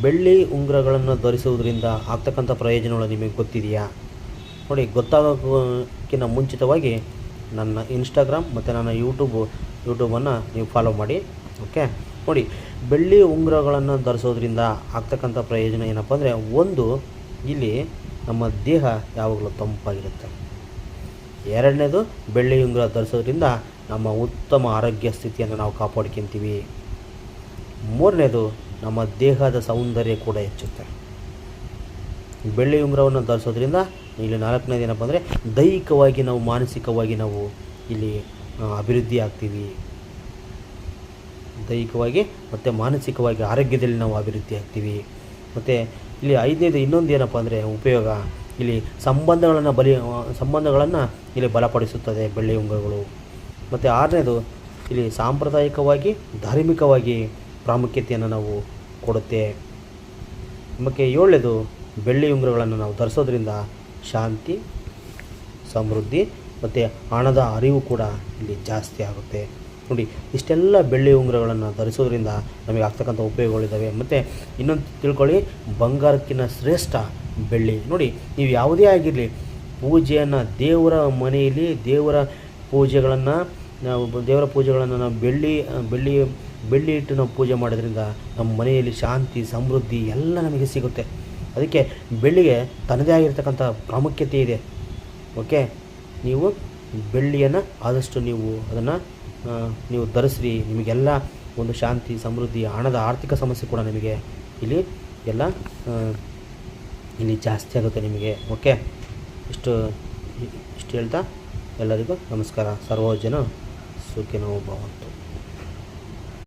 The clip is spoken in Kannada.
ಬೆಳ್ಳಿ ಉಂಗುರಗಳನ್ನು ಧರಿಸುವುದರಿಂದ ಆಗ್ತಕ್ಕಂಥ ಪ್ರಯೋಜನಗಳು ನಿಮಗೆ ಗೊತ್ತಿದೆಯಾ? ನೋಡಿ, ಗೊತ್ತಾಗೋಕ್ಕಿಂತ ಮುಂಚಿತವಾಗಿ ನನ್ನ ಇನ್ಸ್ಟಾಗ್ರಾಮ್ ಮತ್ತು ನನ್ನ ಯೂಟ್ಯೂಬನ್ನು ನೀವು ಫಾಲೋ ಮಾಡಿ. ಓಕೆ, ನೋಡಿ, ಬೆಳ್ಳಿ ಉಂಗುರಗಳನ್ನು ಧರಿಸೋದ್ರಿಂದ ಆಗ್ತಕ್ಕಂಥ ಪ್ರಯೋಜನ ಏನಪ್ಪ ಅಂದರೆ, ಒಂದು, ಇಲ್ಲಿ ನಮ್ಮ ದೇಹ ಯಾವಾಗಲೂ ತಂಪಾಗಿರುತ್ತೆ. ಎರಡನೇದು, ಬೆಳ್ಳಿ ಉಂಗುರ ಧರಿಸೋದ್ರಿಂದ ನಮ್ಮ ಉತ್ತಮ ಆರೋಗ್ಯ ಸ್ಥಿತಿಯನ್ನು ನಾವು ಕಾಪಾಡ್ಕೊತೀವಿ. ಮೂರನೇದು, ನಮ್ಮ ದೇಹದ ಸೌಂದರ್ಯ ಕೂಡ ಹೆಚ್ಚುತ್ತೆ. ಬೆಳ್ಳಿ ಉಂಗುರವನ್ನು ಧರಿಸೋದ್ರಿಂದ ಇಲ್ಲಿ ನಾಲ್ಕನೇದು ಏನಪ್ಪ ಅಂದರೆ, ದೈಹಿಕವಾಗಿ ನಾವು ಮಾನಸಿಕವಾಗಿ ನಾವು ಇಲ್ಲಿ ಅಭಿವೃದ್ಧಿ ಆಗ್ತೀವಿ. ದೈಹಿಕವಾಗಿ ಮತ್ತು ಮಾನಸಿಕವಾಗಿ ಆರೋಗ್ಯದಲ್ಲಿ ನಾವು ಅಭಿವೃದ್ಧಿ ಆಗ್ತೀವಿ. ಮತ್ತು ಇಲ್ಲಿ ಐದನೇದು ಇನ್ನೊಂದು ಏನಪ್ಪ ಅಂದರೆ ಉಪಯೋಗ, ಇಲ್ಲಿ ಸಂಬಂಧಗಳನ್ನು ಇಲ್ಲಿ ಬಲಪಡಿಸುತ್ತದೆ ಬೆಳ್ಳಿ ಉಂಗುರಗಳು. ಮತ್ತು ಆರನೇದು, ಇಲ್ಲಿ ಸಾಂಪ್ರದಾಯಿಕವಾಗಿ ಧಾರ್ಮಿಕವಾಗಿ ಪ್ರಾಮುಖ್ಯತೆಯನ್ನು ನಾವು ಕೊಡುತ್ತೆ. ಮತ್ತು ಏಳನೇದು, ಬೆಳ್ಳಿ ಉಂಗುರಗಳನ್ನು ನಾವು ಧರಿಸೋದ್ರಿಂದ ಶಾಂತಿ, ಸಮೃದ್ಧಿ ಮತ್ತು ಹಣದ ಅರಿವು ಕೂಡ ಇಲ್ಲಿ ಜಾಸ್ತಿ ಆಗುತ್ತೆ. ನೋಡಿ, ಇಷ್ಟೆಲ್ಲ ಬೆಳ್ಳಿ ಉಂಗುರಗಳನ್ನು ಧರಿಸೋದ್ರಿಂದ ನಮಗೆ ಆಗ್ತಕ್ಕಂಥ ಉಪಯೋಗಗಳಿದ್ದಾವೆ. ಮತ್ತು ಇನ್ನೊಂದು ತಿಳ್ಕೊಳ್ಳಿ, ಬಂಗಾರಕ್ಕಿಂತ ಶ್ರೇಷ್ಠ ಬೆಳ್ಳಿ. ನೋಡಿ, ನೀವು ಯಾವುದೇ ಆಗಿರಲಿ, ಪೂಜೆಯನ್ನು ದೇವರ ಮನೆಯಲ್ಲಿ ದೇವರ ಪೂಜೆಗಳನ್ನು ನಾವು ಬೆಳ್ಳಿ ಇಟ್ಟು ನಾವು ಪೂಜೆ ಮಾಡೋದ್ರಿಂದ ನಮ್ಮ ಮನೆಯಲ್ಲಿ ಶಾಂತಿ, ಸಮೃದ್ಧಿ ಎಲ್ಲ ನಮಗೆ ಸಿಗುತ್ತೆ. ಅದಕ್ಕೆ ಬೆಳ್ಳಿಗೆ ತನ್ನದೇ ಆಗಿರ್ತಕ್ಕಂಥ ಪ್ರಾಮುಖ್ಯತೆ ಇದೆ. ಓಕೆ, ನೀವು ಬೆಳ್ಳಿಯನ್ನು ಆದಷ್ಟು ನೀವು ಧರಿಸ್ರಿ. ನಿಮಗೆಲ್ಲ ಒಂದು ಶಾಂತಿ, ಸಮೃದ್ಧಿ, ಹಣದ ಆರ್ಥಿಕ ಸಮಸ್ಯೆ ಕೂಡ ನಿಮಗೆ ಇಲ್ಲಿ ಜಾಸ್ತಿ ಆಗುತ್ತೆ ನಿಮಗೆ. ಓಕೆ, ಇಷ್ಟು ಹೇಳ್ತಾ ಎಲ್ಲರಿಗೂ ನಮಸ್ಕಾರ. ಸರ್ವಜನ ಸುಖಿನೋ ಭವಂತು.